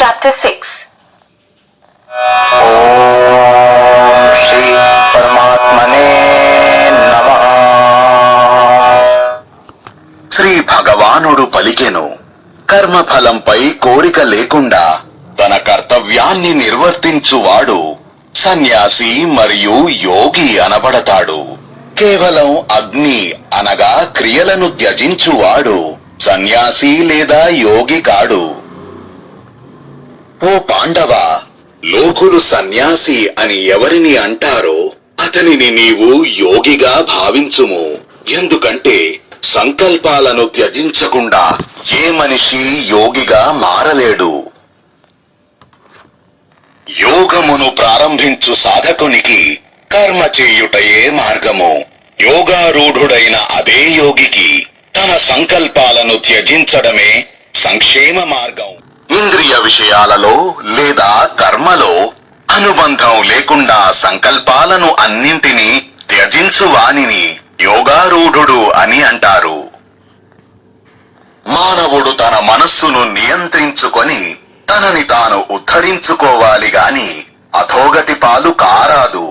Chapter 6. Shri परमात्मने नमः. శ్రీ భగవానుడు పలికెను, కర్మఫలంపై కోరిక లేకుండా తన కర్తవ్యాన్ని నిర్వర్తించువాడు సన్యాసి మరియు యోగి అనబడతాడు. కేవలం అగ్ని అనగా క్రియలను త్యజించువాడు సన్యాసి లేదా యోగి కాడు. ఓ పాండవ, లోకులు సన్యాసి అని ఎవరిని అంటారో అతనిని నీవు యోగిగా భావించుము. ఎందుకంటే సంకల్పాలను త్యజించకుండా ఏ మనిషి యోగిగా మారలేడు. యోగమును ప్రారంభించు సాధకునికి కర్మ చేయుటయే మార్గము. యోగారూఢుడైన అదే యోగికి తన సంకల్పాలను త్యజించడమే సంక్షేమ మార్గం. ఇంద్రియ విషయాలలో లేదా కర్మలో అనుబంధం లేకుండా సంకల్పాలను అన్నింటినీ త్యజించు వానిని యోగారూఢుడు అని అంటారు. మానవుడు తన మనస్సును నియంత్రించుకొని తనని తాను ఉద్ధరించుకోవాలి గాని అధోగతి పాలు కారాదు.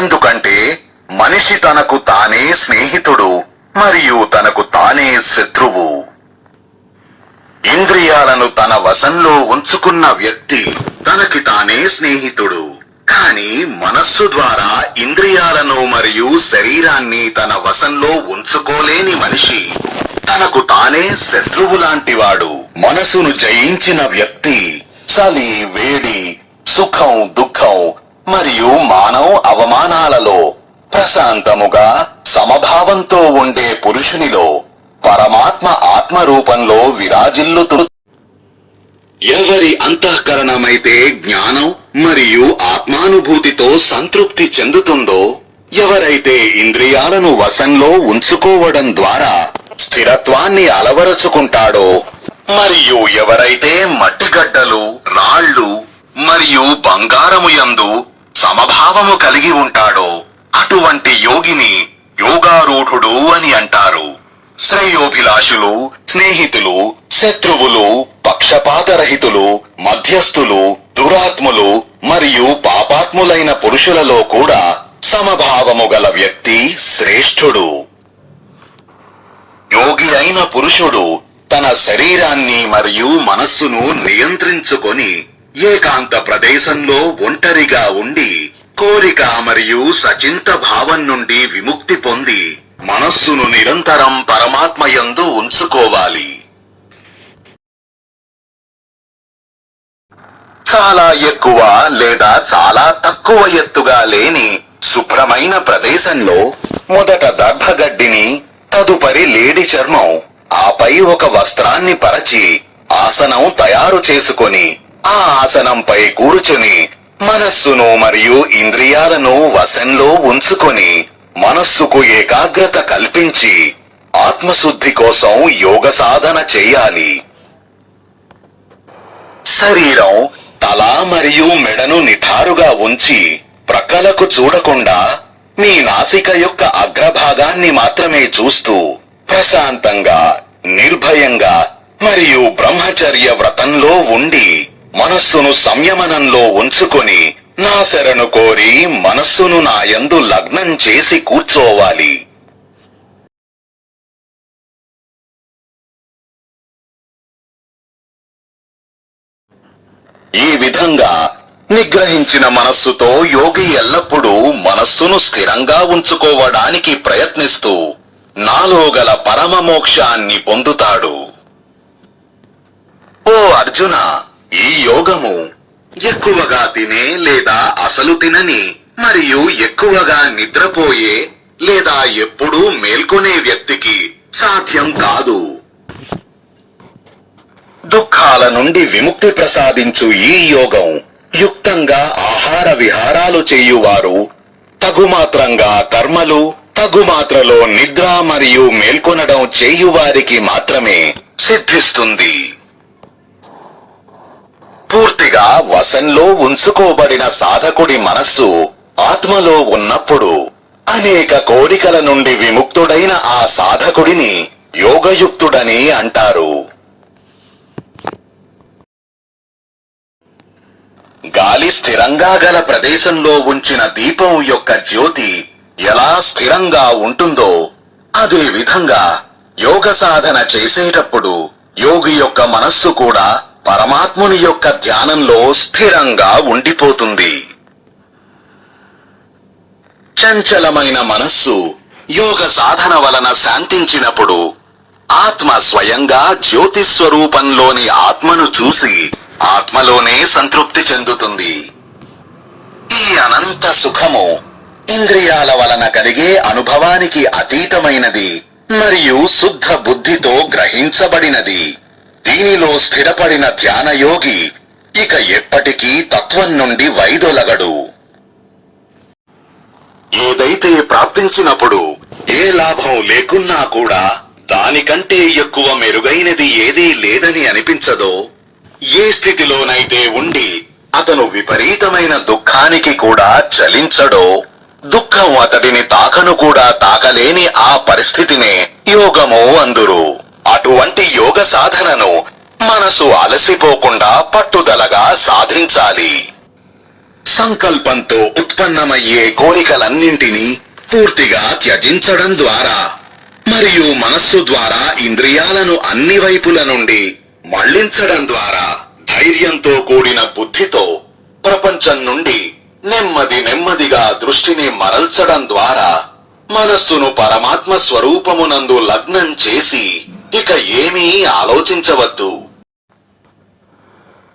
ఎందుకంటే మనిషి తనకు తానే స్నేహితుడు మరియు తనకు తానే శత్రువు. ఇంద్రియాలను తన వశంలో ఉంచుకున్న వ్యక్తి తనకి తానే స్నేహితుడు. కానీ మనస్సు ద్వారా ఇంద్రియాలను మరియు శరీరాన్ని తన వశంలో ఉంచుకోలేని మనిషి తనకు తానే శత్రువు లాంటివాడు. మనసును జయించిన వ్యక్తి చలి, వేడి, సుఖం, దుఃఖం మరియు మానవ అవమానాలలో ప్రశాంతముగా సమభావంతో ఉండే పురుషునిలో పరమాత్మ ఆత్మరూపంలో విరాజిల్లుతూ, ఎవరి అంతఃకరణమైతే జ్ఞానం మరియు ఆత్మానుభూతితో సంతృప్తి చెందుతుందో, ఎవరైతే ఇంద్రియాలను వశంలో ఉంచుకోవడం ద్వారా స్థిరత్వాన్ని అలవరచుకుంటాడో, మరియు ఎవరైతే మట్టిగడ్డలు, రాళ్లు మరియు బంగారము యందు సమభావము కలిగి ఉంటాడో అటువంటి యోగిని యోగారూఢుడు అని అంటారు. శ్రేయోభిలాషులు, స్నేహితులు, శత్రువులు, పక్షపాతరహితులు, మధ్యస్థులు, దురాత్ములు మరియు పాపాత్ములైన పురుషులలో కూడా సమభావము గల వ్యక్తి శ్రేష్ఠుడు. యోగి అయిన పురుషుడు తన శరీరాన్ని మరియు మనస్సును నియంత్రించుకొని ఏకాంత ప్రదేశంలో ఒంటరిగా ఉండి కోరిక మరియు సచింత భావం నుండి విముక్తి పొంది మనస్సును నిరంతరం పరమాత్మయందు ఉంచుకోవాలి. చాలా ఎక్కువ లేదా చాలా తక్కువ ఎత్తుగా లేని శుభ్రమైన ప్రదేశంలో మొదట దర్భగడ్డిని, తదుపరి లేడి చర్మం, ఆపై ఒక వస్త్రాన్ని పరచి ఆసనం తయారు చేసుకొని ఆ ఆసనంపై కూర్చుని మనస్సును మరియు ఇంద్రియాలను వశంలో ఉంచుకొని మనస్సుకు ఏకాగ్రత కల్పించి ఆత్మశుద్ధి కోసం యోగ సాధన చేయాలి. శరీరం, తల మరియు మెడను నిఠారుగా ఉంచి ప్రక్కలకు చూడకుండా మీ నాసిక యొక్క అగ్రభాగాన్ని మాత్రమే చూస్తూ ప్రశాంతంగా, నిర్భయంగా మరియు బ్రహ్మచర్య వ్రతంలో ఉండి మనస్సును సంయమనంలో ఉంచుకొని నా శరణు కోరి మనస్సును నా యందు లగ్నం చేసి కూర్చోవాలి. ఈ విధంగా నిగ్రహించిన మనస్సుతో యోగి ఎల్లప్పుడూ మనస్సును స్థిరంగా ఉంచుకోవడానికి ప్రయత్నిస్తూ నాలో గల పరమ మోక్షాన్ని పొందుతాడు. ఓ అర్జున, ఈ యోగము ఎక్కువగా తినే లేదా అసలు తినని మరియు ఎక్కువగా నిద్రపోయే లేదా ఎప్పుడూ మేల్కొనే వ్యక్తికి సాధ్యం కాదు. దుఃఖాల నుండి విముక్తి ప్రసాదించు ఈ యోగం యుక్తంగా ఆహార విహారాలు చేయువారు, తగుమాత్రంగా కర్మలు, తగుమాత్రలో నిద్ర మరియు మేల్కొనడం చేయువారికి మాత్రమే సిద్ధిస్తుంది. పూర్తిగా వశంలో ఉంచుకోబడిన సాధకుడి మనస్సు ఆత్మలో ఉన్నప్పుడు అనేక కోరికల నుండి విముక్తుడైన ఆ సాధకుడిని యోగయుక్తుడని అంటారు. గాలి స్థిరంగా గల ప్రదేశంలో ఉంచిన దీపం యొక్క జ్యోతి ఎలా స్థిరంగా ఉంటుందో అదే విధంగా యోగ సాధన చేసేటప్పుడు యోగి యొక్క మనస్సు కూడా పరమాత్ముని యొక్క ధ్యానంలో స్థిరంగా ఉండిపోతుంది. చంచలమైన మనస్సు యోగ సాధన వలన శాంతించినప్పుడు ఆత్మ స్వయంగా జ్యోతి స్వరూపంలోని ఆత్మను చూసి ఆత్మలోనే సంతృప్తి చెందుతుంది. ఈ అనంత సుఖము ఇంద్రియాల వలన కలిగే అనుభవానికి అతీతమైనది మరియు శుద్ధ బుద్ధితో గ్రహించబడినది. దీనిలో స్థిరపడిన ధ్యానయోగి ఇక ఎప్పటికీ తత్వం నుండి వైదొలగడు. ఏదైతే ప్రాప్తించినప్పుడు ఏ లాభం లేకున్నా కూడా దానికంటే ఎక్కువ మెరుగైనది ఏదీ లేదని అనిపించదో, ఏ స్థితిలోనైతే ఉండి అతను విపరీతమైన దుఃఖానికి కూడా చలించడో, దుఃఖం అతడిని తాకను కూడా తాకలేని ఆ పరిస్థితినే యోగము అందురు. అటువంటి యోగ సాధనను మనసు అలసిపోకుండా పట్టుదలగా సాధించాలి. సంకల్పంతో ఉత్పన్నమయ్యే కోరికలన్నింటినీ పూర్తిగా త్యజించడం ద్వారా మరియు మనస్సు ద్వారా ఇంద్రియాలను అన్ని వైపుల నుండి మళ్లించడం ద్వారా ధైర్యంతో కూడిన బుద్ధితో ప్రపంచం నుండి నెమ్మదిగా దృష్టిని మరల్చడం ద్వారా మనస్సును పరమాత్మ స్వరూపమునందు లగ్నం చేసి ఇక ఏమీ ఆలోచించవద్దు.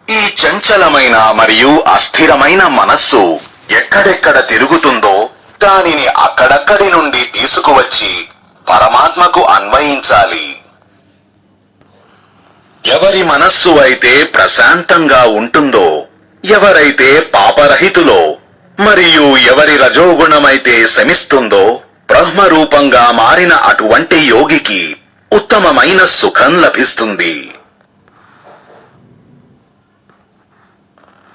ఈ చంచలమైన మరియు అస్థిరమైన మనస్సు ఎక్కడెక్కడ తిరుగుతుందో దానిని అక్కడక్కడి నుండి తీసుకువచ్చి పరమాత్మకు అన్వయించాలి. ఎవరి మనస్సు అయితే ప్రశాంతంగా ఉంటుందో, ఎవరైతే పాపరహితులో మరియు ఎవరి రజోగుణమైతే శమిస్తుందో బ్రహ్మరూపంగా మారిన అటువంటి యోగికి ఉత్తమమైన సుఖం లభిస్తుంది.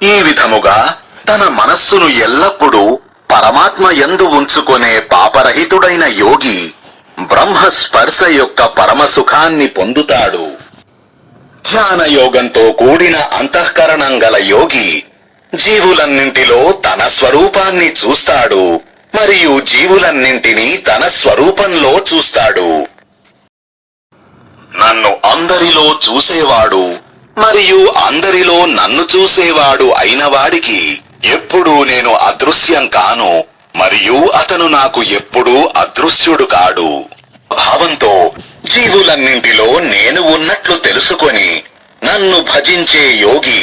ఈ విధముగా తన మనస్సును ఎల్లప్పుడూ పరమాత్మ యందు ఉంచుకునే పాపరహితుడైన యోగి బ్రహ్మ స్పర్శ యొక్క పరమ సుఖాన్ని పొందుతాడు. ధ్యాన యోగంతో కూడిన అంతఃకరణం గల యోగి జీవులన్నింటిలో తన స్వరూపాన్ని చూస్తాడు మరియు జీవులన్నింటినీ తన స్వరూపంలో చూస్తాడు. నన్ను అందరిలో చూసేవాడు మరియు అందరిలో నన్ను చూసేవాడు అయిన వాడికి ఎప్పుడూ నేను అదృశ్యం కాను మరియు అతను నాకు ఎప్పుడూ అదృశ్యుడు కాడు. భావంతో జీవులన్నింటిలో నేను ఉన్నట్లు తెలుసుకొని నన్ను భజించే యోగి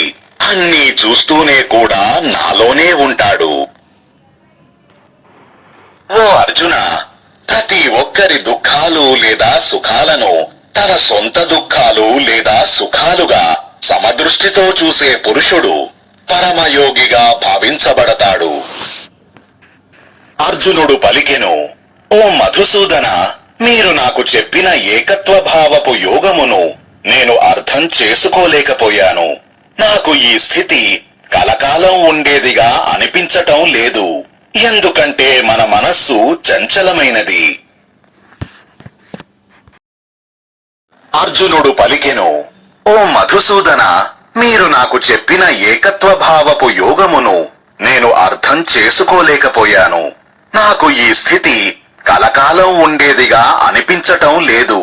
అన్నీ చూస్తూనే కూడా నాలోనే ఉంటాడు. ఓ అర్జున, ప్రతి ఒక్కరి దుఃఖాలు లేదా సుఖాలను తన సొంత దుఃఖాలు లేదా సుఖాలుగా సమదృష్టితో చూసే పురుషుడు పరమయోగిగా భావించబడతాడు. అర్జునుడు పలికెను, ఓ మధుసూదన, మీరు నాకు చెప్పిన ఏకత్వ భావపు యోగమును నేను అర్థం చేసుకోలేకపోయాను. నాకు ఈ స్థితి కలకాలం ఉండేదిగా అనిపించటం లేదు. ఎందుకంటే మన మనస్సు చంచలమైనది. అర్జునుడు పలికెను, ఓ మధుసూదన, మీరు నాకు చెప్పిన ఏకత్వ భావపు యోగమును నేను అర్థం చేసుకోలేకపోయాను. నాకు ఈ స్థితి కలకాలం ఉండేదిగా అనిపించటం లేదు.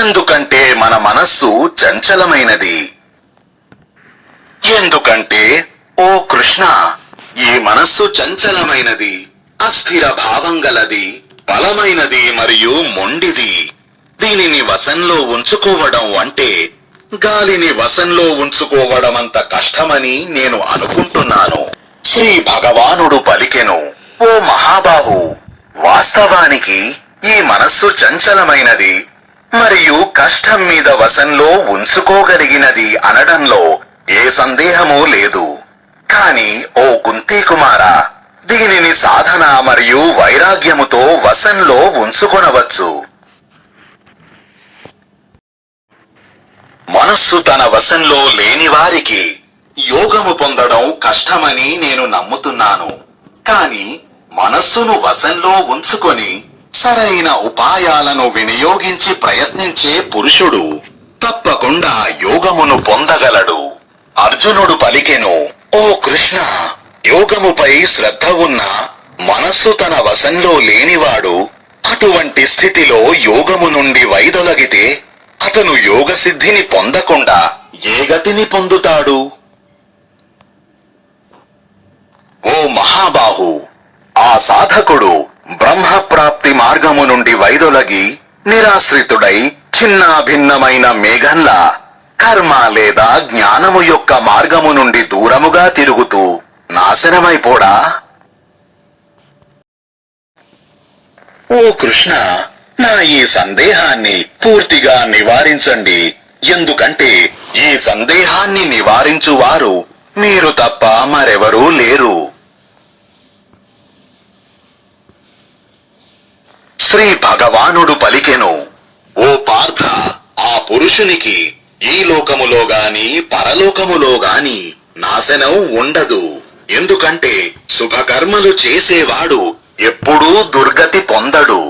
ఎందుకంటే మన మనస్సు చంచలమైనది. ఎందుకంటే ఓ కృష్ణ, ఈ మనస్సు చంచలమైనది, అస్థిర భావం గలది, బలమైనది మరియు మొండిది. దీనిని వశంలో ఉంచుకోవడం అంటే గాలిని వశంలో ఉంచుకోవడమంత కష్టమని నేను అనుకుంటున్నాను. శ్రీ భగవానుడు పలికెను, ఓ మహాబాహు, వాస్తవానికి ఈ మనస్సు చంచలమైనది మరియు కష్టం మీద వశంలో ఉంచుకోగలిగినది అనడంలో ఏ సందేహమూ లేదు. కాని ఓ కుంతీ కుమారా, దీనిని సాధన మరియు వైరాగ్యముతో వశంలో ఉంచుకొనవచ్చు. మనస్సు తన వశంలో లేని వారికి యోగము పొందడం కష్టమని నేను నమ్ముతున్నాను. కాని మనస్సును వశంలో ఉంచుకొని సరైన ఉపాయాలను వినియోగించి ప్రయత్నించే పురుషుడు తప్పకుండా యోగమును పొందగలడు. అర్జునుడు పలికెను, ఓ కృష్ణ, యోగముపై శ్రద్ధ ఉన్న మనస్సు తన వశంలో లేనివాడు అటువంటి స్థితిలో యోగము నుండి వైదొలగితే అతను యోగ సిద్ధిని పొందకుండా ఏ గతిని పొందుతాడు? ఓ మహాబాహు, ఆ సాధకుడు బ్రహ్మప్రాప్తి మార్గము నుండి వైదొలగి నిరాశ్రితుడై చిన్నాభిన్నమైన మేఘంలా కర్మ లేదా జ్ఞానము యొక్క మార్గము నుండి దూరముగా తిరుగుతూ నాశనమైపోడా? ఓ కృష్ణ, నా ఈ సందేహాన్ని పూర్తిగా నివారించండి. ఎందుకంటే ఈ సందేహాన్ని నివారించువారు మీరు తప్ప మరెవరూ లేరు. శ్రీ భగవానుడు పలికెను, ఓ పార్థ, ఆ పురుషునికి ఈ లోకములో గాని పరలోకములో గాని నాశనం ఉండదు. ఎందుకంటే శుభకర్మలు చేసేవాడు ఎప్పుడూ దుర్గతి పొందడు.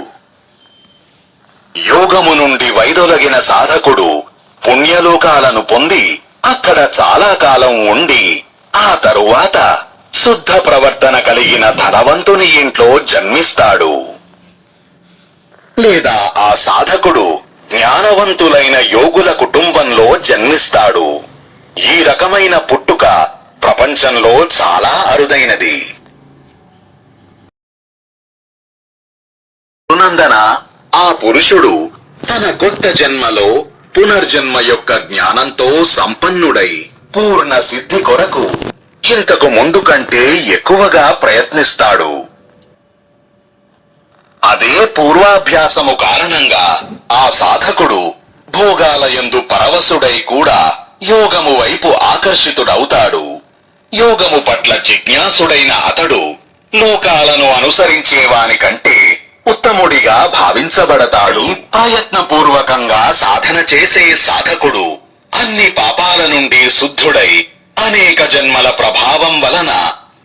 యోగము నుండి వైదొలగిన సాధకుడు పుణ్యలోకాలను పొంది అక్కడ చాలా కాలం ఉండి ఆ తరువాత శుద్ధ ప్రవర్తన కలిగిన ధనవంతుని ఇంట్లో జన్మిస్తాడు. లేదా ఆ సాధకుడు జ్ఞానవంతులైన యోగుల కుటుంబంలో జన్మిస్తాడు. ఈ రకమైన పుట్టుక ప్రపంచంలో చాలా అరుదైనది. నందన, ఆ పురుషుడు తన కొత్త జన్మలో పునర్జన్మ యొక్క జ్ఞానంతో సంపన్నుడై పూర్ణ సిద్ధి కొరకు ఇంతకు ముందు కంటే ఎక్కువగా ప్రయత్నిస్తాడు. అదే పూర్వాభ్యాసము కారణంగా ఆ సాధకుడు భోగాలయందు పరవశుడై కూడా యోగము వైపు ఆకర్షితుడవుతాడు. యోగము పట్ల జిజ్ఞాసుడైన అతడు లోకాలను అనుసరించేవాని కంటే ఉత్తముడిగా భావించబడతాడు. ప్రయత్నపూర్వకంగా సాధన చేసే సాధకుడు అన్ని పాపాల నుండి శుద్ధుడై అనేక జన్మల ప్రభావం వలన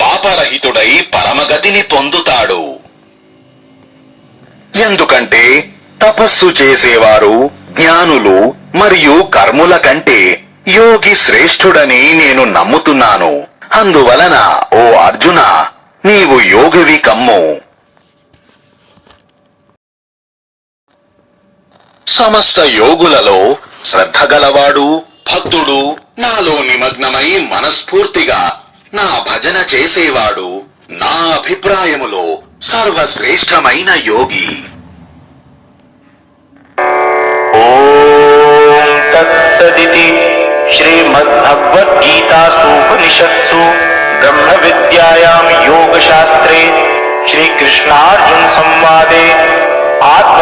పాపరహితుడై పరమగతిని పొందుతాడు. ఎందుకంటే తపస్సు చేసేవారు జ్ఞానులు మరియు కర్ముల కంటే యోగి శ్రేష్ఠుడని నేను నమ్ముతున్నాను. అందువలన ఓ అర్జున, నీవు యోగివి కమ్ము. సమస్త యోగులలో శ్రద్ధ గలవాడు భక్తుడు నాలో నిమగ్నమై మనస్ఫూర్తిగా నా భజన చేసేవాడు నా అభిప్రాయములో సర్వశ్రేష్టమైన యోగి. ఓం తత్సదితి శ్రీమద్భగవద్గీతాసూపనిషత్సు బ్రహ్మ విద్యాయాం యోగశాస్త్రే శ్రీకృష్ణార్జున సంవాదే ఆత్మ